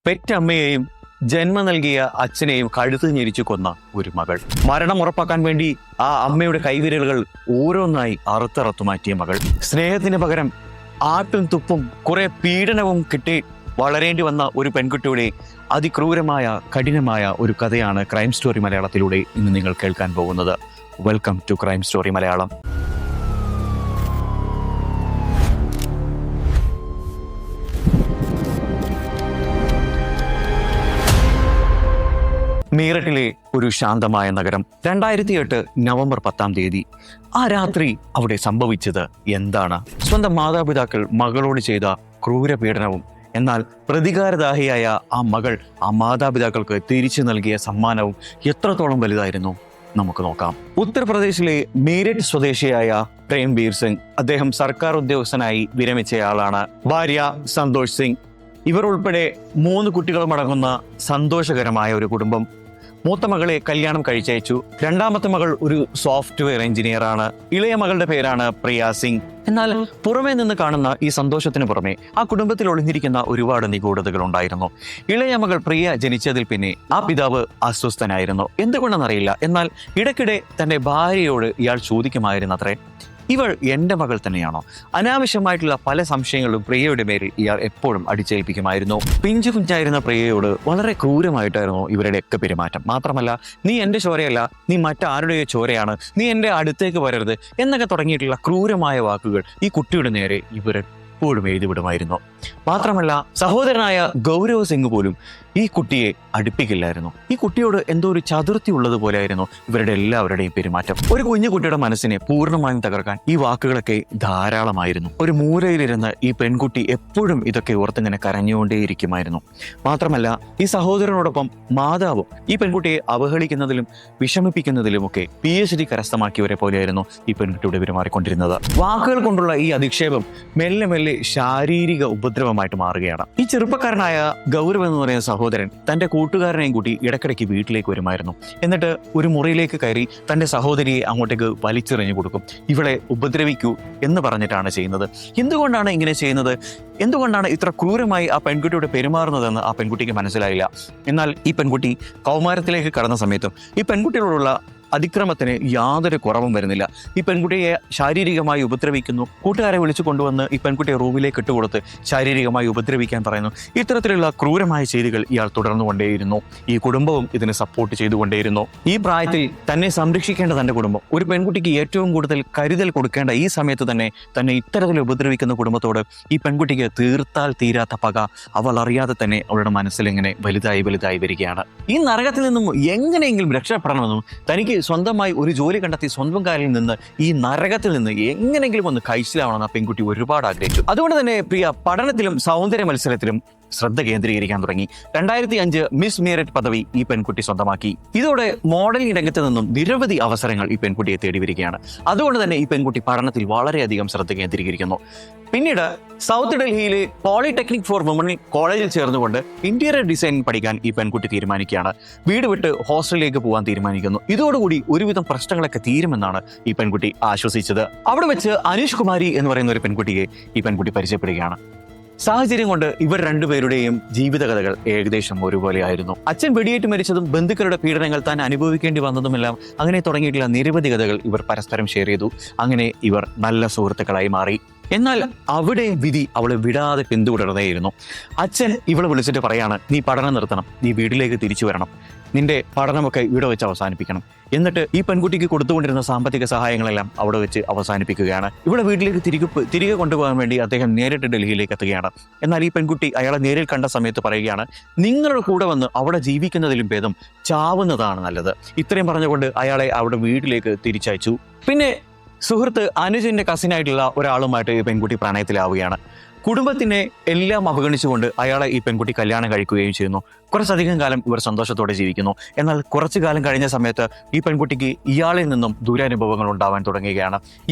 പെറ്റമ്മയെയും ജന്മം നൽകിയ അച്ഛനെയും കഴുത്ത് ഞെരിച്ചു കൊന്ന ഒരു മകൾ. മരണം ഉറപ്പാക്കാൻ വേണ്ടി ആ അമ്മയുടെ കൈവിരലുകൾ ഓരോന്നായി അറുത്തറത്തു മാറ്റിയ മകൾ. സ്നേഹത്തിന് പകരം ആട്ടും തുപ്പും കുറെ പീഡനവും കിട്ടി വളരേണ്ടി വന്ന ഒരു പെൺകുട്ടിയുടെ അതിക്രൂരമായ കഠിനമായ ഒരു കഥയാണ് ക്രൈം സ്റ്റോറി മലയാളത്തിലൂടെ ഇന്ന് നിങ്ങൾ കേൾക്കാൻ പോകുന്നത്. Welcome to crime story Malayalam. മീററ്റിലെ ഒരു ശാന്തമായ നഗരം. 2008 നവംബർ 10 ആ രാത്രി അവിടെ സംഭവിച്ചത് എന്താണ്? സ്വന്തം മാതാപിതാക്കൾ മകളോട് ചെയ്ത ക്രൂരപീഡനവും എന്നാൽ പ്രതികാരദാഹിയായ ആ മകൾ ആ മാതാപിതാക്കൾക്ക് തിരിച്ചു നൽകിയ സമ്മാനവും എത്രത്തോളം വലുതായിരുന്നു നമുക്ക് നോക്കാം. ഉത്തർപ്രദേശിലെ മീററ്റ് സ്വദേശിയായ പ്രേംബീർ സിംഗ്, അദ്ദേഹം സർക്കാർ ഉദ്യോഗസ്ഥനായി വിരമിച്ചയാളാണ്. ഭാര്യ സന്തോഷ് സിംഗ്, ഇവർ ഉൾപ്പെടെ 3 കുട്ടികളും അടങ്ങുന്ന സന്തോഷകരമായ ഒരു കുടുംബം. മൂത്ത മകളെ കല്യാണം കഴിച്ചയച്ചു. രണ്ടാമത്തെ മകൾ ഒരു സോഫ്റ്റ്വെയർ എഞ്ചിനീയർ ആണ്. ഇളയ മകളുടെ പേരാണ് പ്രിയ സിംഗ്. എന്നാൽ പുറമേ നിന്ന് കാണുന്ന ഈ സന്തോഷത്തിന് പുറമെ ആ കുടുംബത്തിൽ ഒളിഞ്ഞിരിക്കുന്ന ഒരുപാട് നിഗൂഢതകൾ ഉണ്ടായിരുന്നു. ഇളയ മകൾ പ്രിയ ജനിച്ചതിൽ പിന്നെ ആ പിതാവ് അസ്വസ്ഥനായിരുന്നു. എന്തുകൊണ്ടെന്നറിയില്ല. എന്നാൽ ഇടയ്ക്കിടെ തന്റെ ഭാര്യയോട് ഇയാൾ ചോദിക്കുമായിരുന്നത്രേ, ഇവൾ എൻ്റെ മകൾ തന്നെയാണോ? അനാവശ്യമായിട്ടുള്ള പല സംശയങ്ങളും പ്രിയയുടെ മേലിൽ ഇയാൾ എപ്പോഴും അടിച്ചേൽപ്പിക്കുമായിരുന്നു. പിഞ്ചു കുഞ്ഞായിരുന്ന പ്രിയയോട് വളരെ ക്രൂരമായിട്ടായിരുന്നു ഇവരുടെയൊക്കെ പെരുമാറ്റം. മാത്രമല്ല, നീ എൻ്റെ ചോരയല്ല, നീ മറ്റാരുടെയോ ചോരയാണ്, നീ എൻ്റെ അടുത്തേക്ക് വരരുത് എന്നൊക്കെ തുടങ്ങിയിട്ടുള്ള ക്രൂരമായ വാക്കുകൾ ഈ കുട്ടിയുടെ നേരെ ഇവർ എപ്പോഴും എഴുതിവിടുമായിരുന്നു. മാത്രമല്ല, സഹോദരനായ ഗൗരവ് സിംഗ് പോലും ഈ കുട്ടിയെ അടുപ്പിക്കില്ലായിരുന്നു. ഈ കുട്ടിയോട് എന്തോ ഒരു ചതുർത്ഥി ഉള്ളതുപോലെ ആയിരുന്നു ഇവരുടെ എല്ലാവരുടെയും പെരുമാറ്റം. ഒരു കുഞ്ഞു കുട്ടിയുടെ മനസ്സിനെ പൂർണ്ണമായും തകർക്കാൻ ഈ വാക്കുകളൊക്കെ ധാരാളമായിരുന്നു. ഒരു മൂലയിലിരുന്ന് ഈ പെൺകുട്ടി എപ്പോഴും ഇതൊക്കെ ഓർത്തിങ്ങനെ കരഞ്ഞുകൊണ്ടേയിരിക്കുമായിരുന്നു. മാത്രമല്ല, ഈ സഹോദരനോടൊപ്പം മാതാവും ഈ പെൺകുട്ടിയെ അവഹേളിക്കുന്നതിലും വിഷമിപ്പിക്കുന്നതിലുമൊക്കെ PhD കരസ്ഥമാക്കിയവരെ പോലെയായിരുന്നു ഈ പെൺകുട്ടിയുടെ പെരുമാറിക്കൊണ്ടിരുന്നത്. വാക്കുകൾ കൊണ്ടുള്ള ഈ അധിക്ഷേപം മെല്ലെ മെല്ലെ ശാരീരിക ഉപദ്രവമായിട്ട് മാറുകയാണ്. ഈ ചെറുപ്പക്കാരനായ ഗൗരവ് എന്ന് പറയുന്ന സഹോദരൻ തന്റെ കൂട്ടുകാരനെയും കൂട്ടി ഇടയ്ക്കിടയ്ക്ക് വീട്ടിലേക്ക് വരുമായിരുന്നു. എന്നിട്ട് ഒരു മുറിയിലേക്ക് കയറി തന്റെ സഹോദരിയെ അങ്ങോട്ടേക്ക് വലിച്ചെറിഞ്ഞു കൊടുക്കും. ഇവളെ ഉപദ്രവിക്കൂ എന്ന് പറഞ്ഞിട്ടാണ് ചെയ്യുന്നത്. എന്തുകൊണ്ടാണ് ഇങ്ങനെ ചെയ്യുന്നത്? എന്തുകൊണ്ടാണ് ഇത്ര ക്രൂരമായി ആ പെൺകുട്ടിയോട് പെരുമാറുന്നതെന്ന് ആ പെൺകുട്ടിക്ക് മനസ്സിലായില്ല. എന്നാൽ ഈ പെൺകുട്ടി കൗമാരത്തിലേക്ക് കടന്ന സമയത്തും ഈ പെൺകുട്ടിയോടുള്ള അതിക്രമത്തിന് യാതൊരു കുറവും വരുന്നില്ല. ഈ പെൺകുട്ടിയെ ശാരീരികമായി ഉപദ്രവിക്കുന്നു. കൂട്ടുകാരെ വിളിച്ചു കൊണ്ടുവന്ന് ഈ പെൺകുട്ടിയെ റൂമിലേക്ക് ഇട്ടുകൊടുത്ത് ശാരീരികമായി ഉപദ്രവിക്കാൻ പറയുന്നു. ഇത്തരത്തിലുള്ള ക്രൂരമായ ചെയ്തികൾ ഇയാൾ തുടർന്നുകൊണ്ടേയിരുന്നു. ഈ കുടുംബവും ഇതിന് സപ്പോർട്ട് ചെയ്തുകൊണ്ടേയിരുന്നു. ഈ പ്രായത്തിൽ തന്നെ സംരക്ഷിക്കേണ്ട തന്റെ കുടുംബം, ഒരു പെൺകുട്ടിക്ക് ഏറ്റവും കൂടുതൽ കരുതൽ കൊടുക്കേണ്ട ഈ സമയത്ത് തന്നെ ഇത്തരത്തിൽ ഉപദ്രവിക്കുന്ന കുടുംബത്തോട് ഈ പെൺകുട്ടിക്ക് തീർത്താൽ തീരാത്ത പക അവൾ അറിയാതെ തന്നെ അവളുടെ മനസ്സിലിങ്ങനെ വലുതായി വരികയാണ്. ഈ നരകത്തിൽ നിന്നും എങ്ങനെയെങ്കിലും രക്ഷപ്പെടണമെന്നും തനിക്ക് സ്വന്തമായി ഒരു ജോലി കണ്ടെത്തി സ്വന്തം കാലിൽ നിന്ന് ഈ നരകത്തിൽ നിന്ന് എങ്ങനെയെങ്കിലും ഒന്ന് കഴിച്ചിലാവണമെന്ന് ആ പെൺകുട്ടി ഒരുപാട് ആഗ്രഹിച്ചു. അതുകൊണ്ട് തന്നെ പ്രിയ പഠനത്തിലും സൗന്ദര്യ മത്സരത്തിലും ശ്രദ്ധ കേന്ദ്രീകരിക്കാൻ തുടങ്ങി. 2005 മിസ് മീററ്റ് പദവി ഈ പെൺകുട്ടി സ്വന്തമാക്കി. ഇതോടെ മോഡലിംഗ് രംഗത്ത് നിന്നും നിരവധി അവസരങ്ങൾ ഈ പെൺകുട്ടിയെ തേടി വരികയാണ്. അതുകൊണ്ട് തന്നെ ഈ പെൺകുട്ടി പഠനത്തിൽ വളരെയധികം ശ്രദ്ധ കേന്ദ്രീകരിക്കുന്നു. പിന്നീട് സൗത്ത് ഡൽഹിയിലെ പോളിടെക്നിക് ഫോർ വുമൺ കോളേജിൽ ചേർന്നുകൊണ്ട് ഇന്റീരിയർ ഡിസൈൻ പഠിക്കാൻ ഈ പെൺകുട്ടി തീരുമാനിക്കുകയാണ്. വീട് വിട്ട് ഹോസ്റ്റലിലേക്ക് പോകാൻ തീരുമാനിക്കുന്നു. ഇതോടുകൂടി ഒരുവിധം പ്രശ്നങ്ങളൊക്കെ തീരുമെന്നാണ് ഈ പെൺകുട്ടി ആശ്വസിച്ചത്. അവിടെ വെച്ച് അനീഷ് കുമാരി എന്ന് പറയുന്ന ഒരു പെൺകുട്ടിയെ ഈ പെൺകുട്ടി പരിചയപ്പെടുകയാണ്. സാഹചര്യം കൊണ്ട് ഇവർ രണ്ടുപേരുടെയും ജീവിതകഥകൾ ഏകദേശം ഒരുപോലെ ആയിരുന്നു. അച്ഛൻ വെടിയേറ്റ് മരിച്ചതും ബന്ധുക്കളുടെ പീഡനങ്ങൾ താൻ അനുഭവിക്കേണ്ടി വന്നതുമെല്ലാം അങ്ങനെ തുടങ്ങിയിട്ടുള്ള നിരവധി കഥകൾ ഇവർ പരസ്പരം ഷെയർ ചെയ്തു. അങ്ങനെ ഇവർ നല്ല സുഹൃത്തുക്കളായി മാറി. എന്നാൽ അവിടെ വിധി അവളെ വിടാതെ പിന്തുടർന്നേയിരുന്നു. അച്ഛൻ ഇവളെ വിളിച്ചിട്ട് പറയാണ്, നീ പഠനം നിർത്തണം, നീ വീട്ടിലേക്ക് തിരിച്ചു വരണം, നിന്റെ പഠനമൊക്കെ ഇവിടെ വെച്ച് അവസാനിപ്പിക്കണം. എന്നിട്ട് ഈ പെൺകുട്ടിക്ക് കൊടുത്തുകൊണ്ടിരുന്ന സാമ്പത്തിക സഹായങ്ങളെല്ലാം അവിടെ വെച്ച് അവസാനിപ്പിക്കുകയാണ്. ഇവിടെ വീട്ടിലേക്ക് തിരികെ കൊണ്ടുപോകാൻ വേണ്ടി അദ്ദേഹം നേരിട്ട് ഡൽഹിയിലേക്ക് എത്തുകയാണ്. എന്നാൽ ഈ പെൺകുട്ടി അയാളെ നേരിൽ കണ്ട സമയത്ത് പറയുകയാണ്, നിങ്ങളുടെ കൂടെ വന്ന് അവിടെ ജീവിക്കുന്നതിലും ഭേദം ചാവുന്നതാണ് നല്ലത്. ഇത്രയും പറഞ്ഞുകൊണ്ട് അയാളെ അവിടെ വീട്ടിലേക്ക് തിരിച്ചയച്ചു. പിന്നെ സുഹൃത്ത് അനുജിന്റെ കസിനായിട്ടുള്ള ഒരാളുമായിട്ട് ഈ പെൺകുട്ടി പ്രണയത്തിലാവുകയാണ്. കുടുംബത്തിനെ എല്ലാം അവഗണിച്ചുകൊണ്ട് അയാളെ ഈ പെൺകുട്ടി കല്യാണം കഴിക്കുകയും ചെയ്യുന്നു. കുറച്ചധികം കാലം ഇവർ സന്തോഷത്തോടെ ജീവിക്കുന്നു. എന്നാൽ കുറച്ചു കാലം കഴിഞ്ഞ സമയത്ത് ഈ പെൺകുട്ടിക്ക് ഇയാളിൽ നിന്നും ദുരനുഭവങ്ങൾ ഉണ്ടാവാൻ തുടങ്ങുകയാണ്.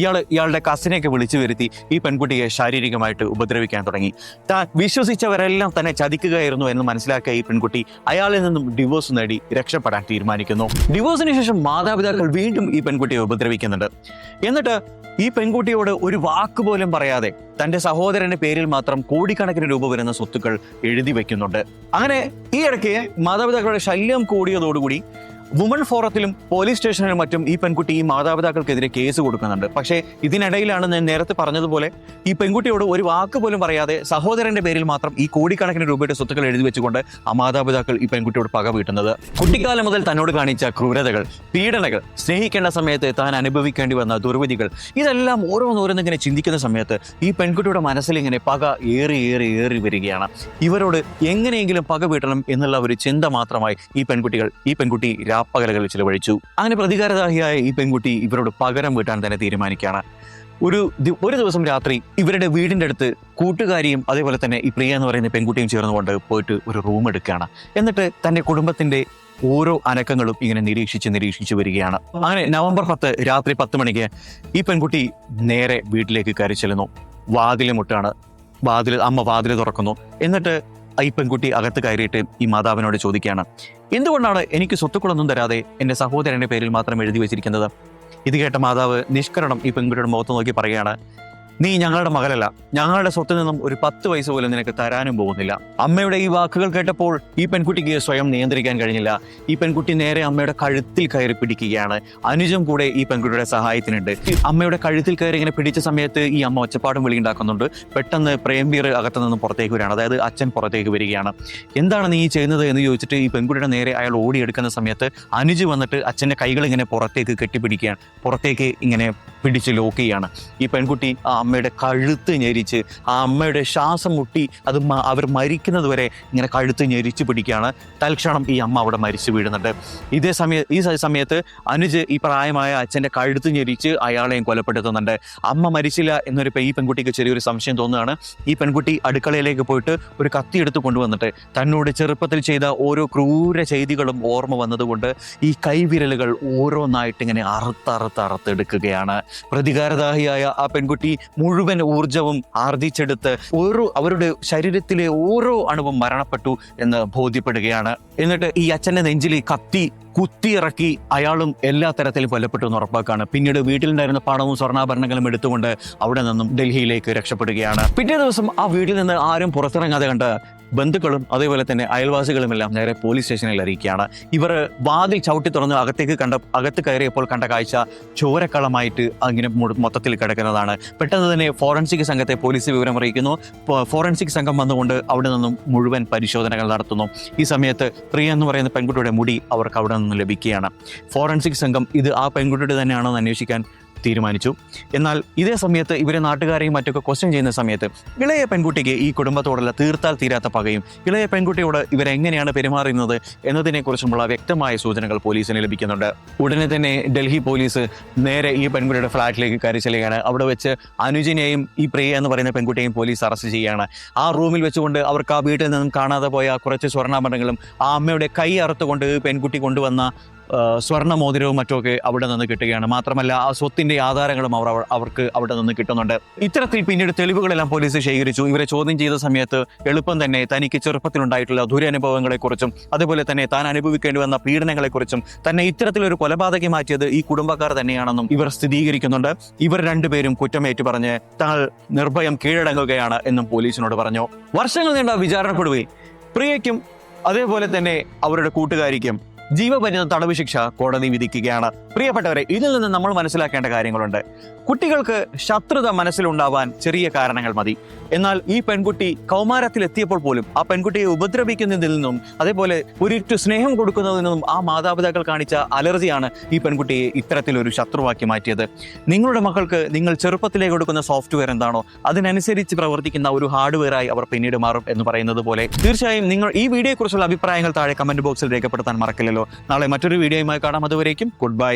ഇയാളുടെ കസിനെയൊക്കെ വിളിച്ചു വരുത്തി ഈ പെൺകുട്ടിയെ ശാരീരികമായിട്ട് ഉപദ്രവിക്കാൻ തുടങ്ങി. താൻ വിശ്വസിച്ചവരെല്ലാം തന്നെ ചതിക്കുകയായിരുന്നു എന്ന് മനസ്സിലാക്കിയ ഈ പെൺകുട്ടി അയാളിൽ നിന്നും ഡിവോഴ്സ് നേടി രക്ഷപ്പെടാൻ തീരുമാനിക്കുന്നു. ഡിവോഴ്സിന് ശേഷം മാതാപിതാക്കൾ വീണ്ടും ഈ പെൺകുട്ടിയെ ഉപദ്രവിക്കുന്നുണ്ട്. എന്നിട്ട് ഈ പെൺകുട്ടിയോട് ഒരു വാക്ക് പോലും പറയാതെ തന്റെ സഹോദരന്റെ പേരിൽ മാത്രം കോടിക്കണക്കിന് രൂപ വരുന്ന സ്വത്തുക്കൾ എഴുതി വെക്കുന്നുണ്ട്. അങ്ങനെ ഈ ഇടയ്ക്ക് മാതാപിതാക്കളുടെ ശല്യം കൂടിയതോടുകൂടി വുമൺ ഫോറത്തിലും പോലീസ് സ്റ്റേഷനിലും മറ്റും ഈ പെൺകുട്ടി ഈ മാതാപിതാക്കൾക്കെതിരെ കേസ് കൊടുക്കുന്നുണ്ട്. പക്ഷേ ഇതിനിടയിലാണ് ഞാൻ നേരത്തെ പറഞ്ഞതുപോലെ ഈ പെൺകുട്ടിയോട് ഒരു വാക്ക് പോലും പറയാതെ സഹോദരന്റെ പേരിൽ മാത്രം ഈ കോടിക്കണക്കിന് രൂപയുടെ സ്വത്തുക്കൾ എഴുതി വെച്ചുകൊണ്ട് ആ മാതാപിതാക്കൾ ഈ പെൺകുട്ടിയോട് പക വീട്ടുന്നത്. കുട്ടിക്കാലം മുതൽ തന്നോട് കാണിച്ച ക്രൂരതകൾ, പീഡനകൾ, സ്നേഹിക്കേണ്ട സമയത്ത് താൻ അനുഭവിക്കേണ്ടി വന്ന ദുർവിധികൾ, ഇതെല്ലാം ഓരോന്നിങ്ങനെ ചിന്തിക്കുന്ന സമയത്ത് ഈ പെൺകുട്ടിയുടെ മനസ്സിൽ ഇങ്ങനെ പക ഏറി വരികയാണ്. ഇവരോട് എങ്ങനെയെങ്കിലും പക വീട്ടണം എന്നുള്ള ഒരു ചിന്ത മാത്രമായി ഈ പെൺകുട്ടി രാപ്പകലുകൾ ചിലവഴിച്ചു. അങ്ങനെ പ്രതികാരദാഹിയായ ഈ പെൺകുട്ടി ഇവരോട് പകരം വീട്ടാൻ തന്നെ തീരുമാനിക്കുകയാണ്. ഒരു ദിവസം രാത്രി ഇവരുടെ വീടിന്റെ അടുത്ത് കൂട്ടുകാരിയും അതേപോലെ തന്നെ ഈ പ്രിയ എന്ന് പറയുന്ന പെൺകുട്ടിയും ചേർന്നുകൊണ്ട് പോയിട്ട് ഒരു റൂം എടുക്കുകയാണ്. എന്നിട്ട് തന്റെ കുടുംബത്തിന്റെ ഓരോ അനക്കങ്ങളും ഇങ്ങനെ നിരീക്ഷിച്ച് വരികയാണ്. അങ്ങനെ നവംബർ 10 രാത്രി 10 മണിക്ക് ഈ പെൺകുട്ടി നേരെ വീട്ടിലേക്ക് കയറി ചെല്ലുന്നു. വാതിൽ മുട്ടാണ്. അമ്മ വാതിൽ തുറക്കുന്നു. എന്നിട്ട് ഈ പെൺകുട്ടി അകത്ത് കയറിയിട്ട് ഈ മാതാവിനോട് ചോദിക്കുകയാണ്, എന്തുകൊണ്ടാണ് എനിക്ക് സ്വത്തുക്കളൊന്നും തരാതെ എൻ്റെ സഹോദരന്റെ പേരിൽ മാത്രം എഴുതി വെച്ചിരിക്കുന്നത്? ഇത് കേട്ട മാതാവ് നിഷ്കരണം ഈ പെൺകുട്ടിയുടെ മുഖത്ത് നോക്കി പറയുകയാണ്, നീ ഞങ്ങളുടെ മകളല്ല, ഞങ്ങളുടെ സ്വത്തിൽ നിന്നും ഒരു 10 പൈസ പോലും നിനക്ക് തരാനും പോകുന്നില്ല. അമ്മയുടെ ഈ വാക്കുകൾ കേട്ടപ്പോൾ ഈ പെൺകുട്ടിക്ക് സ്വയം നിയന്ത്രിക്കാൻ കഴിഞ്ഞില്ല. ഈ പെൺകുട്ടി നേരെ അമ്മയുടെ കഴുത്തിൽ കയറി പിടിക്കുകയാണ്. അനുജം കൂടെ ഈ പെൺകുട്ടിയുടെ സഹായത്തിനുണ്ട്. അമ്മയുടെ കഴുത്തിൽ കയറി ഇങ്ങനെ പിടിച്ച സമയത്ത് ഈ അമ്മ ഒച്ചപ്പാടും വിളി ഉണ്ടാക്കുന്നുണ്ട്. പെട്ടെന്ന് പ്രേംവീർ അകത്തു നിന്നും പുറത്തേക്ക് വരികയാണ്. അതായത് അച്ഛൻ പുറത്തേക്ക് വരികയാണ്. എന്താണ് നീ ചെയ്യുന്നത് എന്ന് ചോദിച്ചിട്ട് ഈ പെൺകുട്ടിയുടെ നേരെ അയാൾ ഓടിയെടുക്കുന്ന സമയത്ത് അനുജ് വന്നിട്ട് അച്ഛൻ്റെ കൈകൾ ഇങ്ങനെ പുറത്തേക്ക് കെട്ടിപ്പിടിക്കുകയാണ്. പുറത്തേക്ക് ഇങ്ങനെ പിടിച്ച് ലോക്ക് ചെയ്യാണ്. ഈ പെൺകുട്ടി ആ അമ്മയുടെ കഴുത്ത് ഞെരിച്ച്, ആ അമ്മയുടെ ശ്വാസം മുട്ടി അവർ മരിക്കുന്നത് വരെ ഇങ്ങനെ കഴുത്ത് ഞെരിച്ച് പിടിക്കുകയാണ്. തൽക്ഷണം ഈ അമ്മ അവിടെ മരിച്ചു വീഴുന്നുണ്ട്. ഈ സമയത്ത് അനുജ് ഈ പ്രായമായ അച്ഛൻ്റെ കഴുത്ത് ഞെരിച്ച് അയാളെയും കൊലപ്പെടുത്തുന്നുണ്ട്. അമ്മ മരിച്ചില്ല എന്നൊരു ഈ പെൺകുട്ടിക്ക് ചെറിയൊരു സംശയം തോന്നുകയാണ്. ഈ പെൺകുട്ടി അടുക്കളയിലേക്ക് പോയിട്ട് ഒരു കത്തി എടുത്ത് കൊണ്ടുവന്നിട്ട് തന്നോട് ചെറുപ്പത്തിൽ ചെയ്ത ഓരോ ക്രൂര ചെയ്തികളും ഓർമ്മ വന്നതുകൊണ്ട് ഈ കൈവിരലുകൾ ഓരോന്നായിട്ട് ഇങ്ങനെ അറുത്തെടുക്കുകയാണ്. പ്രതികാരദാഹിയായ ആ പെൺകുട്ടി മുഴുവൻ ഊർജവും ആർജിച്ചെടുത്ത് അവരുടെ ശരീരത്തിലെ ഓരോ അണുവും മരണപ്പെട്ടു എന്ന് ബോധ്യപ്പെടുകയാണ്. എന്നിട്ട് ഈ അച്ഛൻ്റെ നെഞ്ചിൽ കത്തി കുത്തിയിറക്കി അയാളും എല്ലാ തരത്തിലും കൊല്ലപ്പെട്ടു എന്ന് ഉറപ്പാക്കാണ്. പിന്നീട് വീട്ടിലുണ്ടായിരുന്ന പണവും സ്വർണ്ണാഭരണങ്ങളും എടുത്തുകൊണ്ട് അവിടെ നിന്നും ഡൽഹിയിലേക്ക് രക്ഷപ്പെടുകയാണ്. പിറ്റേ ദിവസം ആ വീട്ടിൽ നിന്ന് ആരും പുറത്തിറങ്ങാതെ കണ്ട് ബന്ധുക്കളും അതേപോലെ തന്നെ അയൽവാസികളുമെല്ലാം നേരെ പോലീസ് സ്റ്റേഷനിൽ അറിയിക്കുകയാണ്. ഇവർ വാതിൽ ചവിട്ടി തുറന്ന് അകത്ത് കയറിയപ്പോൾ കണ്ട കാഴ്ച ചോരക്കളമായിട്ട് അങ്ങനെ മൊത്തത്തിൽ കിടക്കുന്നതാണ്. പെട്ടെന്ന് തന്നെ ഫോറൻസിക് സംഘത്തെ പോലീസ് വിവരം അറിയിക്കുന്നു. ഫോറൻസിക് സംഘം വന്നുകൊണ്ട് അവിടെ നിന്നും മുഴുവൻ പരിശോധനകൾ നടത്തുന്നു. ഈ സമയത്ത് പ്രിയ എന്ന് പറയുന്ന പെൺകുട്ടിയുടെ മുടി അവർക്ക് അവിടെ നിന്ന് ലഭിക്കുകയാണ്. ഫോറൻസിക് സംഘം ഇത് ആ പെൺകുട്ടിയുടെ തന്നെയാണോ എന്ന് അന്വേഷിക്കാൻ തീരുമാനിച്ചു. എന്നാൽ ഇതേ സമയത്ത് ഇവരെ നാട്ടുകാരെയും മറ്റൊക്കെ ക്വസ്റ്റ്യൻ ചെയ്യുന്ന സമയത്ത് ഇളയ പെൺകുട്ടിക്ക് ഈ കുടുംബത്തോടുള്ള തീർത്താൽ തീരാത്ത പകയും ഇളയ പെൺകുട്ടിയോട് ഇവരെങ്ങനെയാണ് പെരുമാറുന്നത് എന്നതിനെക്കുറിച്ചുമുള്ള വ്യക്തമായ സൂചനകൾ പോലീസിന് ലഭിക്കുന്നുണ്ട്. ഉടനെ തന്നെ ഡൽഹി പോലീസ് നേരെ ഈ പെൺകുട്ടിയുടെ ഫ്ലാറ്റിലേക്ക് കയറി ചെല്ലുകയാണ്. അവിടെ വെച്ച് അനുജിനെയും ഈ പ്രിയ എന്ന് പറയുന്ന പെൺകുട്ടിയെയും പോലീസ് അറസ്റ്റ് ചെയ്യുകയാണ്. ആ റൂമിൽ വെച്ചുകൊണ്ട് അവർക്ക് ആ വീട്ടിൽ നിന്നും കാണാതെ പോയ കുറച്ച് സ്വർണ്ണാഭരണങ്ങളും ആ അമ്മയുടെ കൈ അറുത്തുകൊണ്ട് പെൺകുട്ടി കൊണ്ടുവന്ന സ്വർണ്ണ മോതിരവും മറ്റുമൊക്കെ അവിടെ നിന്ന് കിട്ടുകയാണ്. മാത്രമല്ല ആ സ്വത്തിന്റെ ആധാരങ്ങളും അവർക്ക് അവിടെ നിന്ന് കിട്ടുന്നുണ്ട്. ഇത്തരത്തിൽ പിന്നീട് തെളിവുകളെല്ലാം പോലീസ് ശേഖരിച്ചു. ഇവരെ ചോദ്യം ചെയ്ത സമയത്ത് എളുപ്പം തന്നെ തനിക്ക് ചെറുപ്പത്തിലുണ്ടായിട്ടുള്ള ദുരനുഭവങ്ങളെക്കുറിച്ചും അതുപോലെ തന്നെ താൻ അനുഭവിക്കേണ്ടി വന്ന പീഡനങ്ങളെക്കുറിച്ചും തന്നെ ഇത്തരത്തിലൊരു കൊലപാതകി മാറ്റിയത് ഈ കുടുംബക്കാർ തന്നെയാണെന്നും ഇവർ സ്ഥിരീകരിക്കുന്നുണ്ട്. ഇവർ രണ്ടുപേരും കുറ്റമേറ്റു പറഞ്ഞ് തങ്ങൾ നിർഭയം കീഴടങ്ങുകയാണ് എന്നും പോലീസിനോട് പറഞ്ഞു. വർഷങ്ങൾ നീണ്ട വിചാരണക്കൊടുവിൽ പ്രിയയ്ക്കും അതേപോലെ തന്നെ അവരുടെ കൂട്ടുകാരിക്കും ജീവപര്യന്തം തടവ് ശിക്ഷ കോടതി വിധിക്കുകയാണ്. പ്രിയപ്പെട്ടവരെ, ഇതിൽ നിന്ന് നമ്മൾ മനസ്സിലാക്കേണ്ട കാര്യങ്ങളുണ്ട്. കുട്ടികൾക്ക് ശത്രുത മനസ്സിലുണ്ടാവാൻ ചെറിയ കാരണങ്ങൾ മതി. എന്നാൽ ഈ പെൺകുട്ടി കൗമാരത്തിലെത്തിയപ്പോൾ പോലും ആ പെൺകുട്ടിയെ ഉപദ്രവിക്കുന്നതിൽ നിന്നും അതേപോലെ ഒരിറ്റു സ്നേഹം കൊടുക്കുന്നതിൽ നിന്നും ആ മാതാപിതാക്കൾ കാണിച്ച അലർജിയാണ് ഈ പെൺകുട്ടിയെ ഇത്തരത്തിലൊരു ശത്രുവാക്കി മാറ്റിയത്. നിങ്ങളുടെ മക്കൾക്ക് നിങ്ങൾ ചെറുപ്പത്തിലേക്ക് കൊടുക്കുന്ന സോഫ്റ്റ്വെയർ എന്താണോ അതിനനുസരിച്ച് പ്രവർത്തിക്കുന്ന ഒരു ഹാർഡ്വെയറായി അവർ പിന്നീട് മാറും എന്ന് പറയുന്നത് പോലെ തീർച്ചയായും നിങ്ങൾ ഈ വീഡിയോയെക്കുറിച്ചുള്ള അഭിപ്രായങ്ങൾ താഴെ കമന്റ് ബോക്സിൽ രേഖപ്പെടുത്താൻ മറക്കില്ലല്ലോ. നാളെ മറ്റൊരു വീഡിയോയുമായി കാണാം. അതുവരേക്കും ഗുഡ് ബൈ.